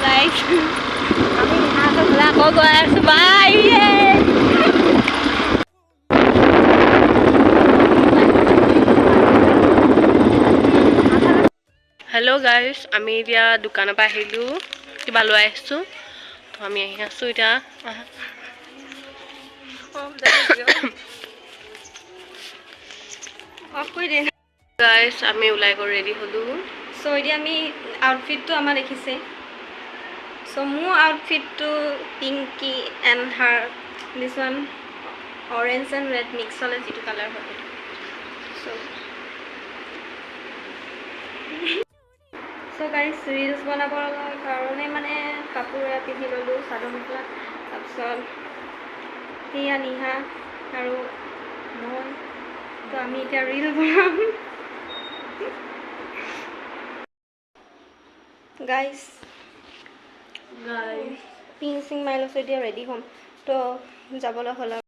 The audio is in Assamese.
গাইজ আমি নিহাহঁতৰ ঘৰলৈ আকৌ গৈ আছোঁ বাই হেল্ল' গাইজ আমি এতিয়া দোকানৰ পৰা আহিলোঁ কিবা লৈ আহিছোঁ তো আমি আহি আছোঁ এতিয়া গাইজ আমি ওলাই গৈ ৰেডি হ'লোঁ চ' এতিয়া আমি আউটফিটটো আমাৰ দেখিছে চ' মোৰ আউটফিটটো pinky and her this one orange and red mix হ'লে যিটো কালাৰ হয় চ' গাইজ ৰিলছ বনাবৰ কাৰণে মানে কাপোৰ এয়া পিন্ধি ল'লোঁ চাদৰ মেখেলা তাৰপিছত সেয়া নিহা আৰু মই তো আমি এতিয়া ৰিল বনাম গাইজ পিং চিং মাৰি লৈছোঁ এতিয়া ৰেডি হ'ম তো যাবলৈ হ'ল আৰু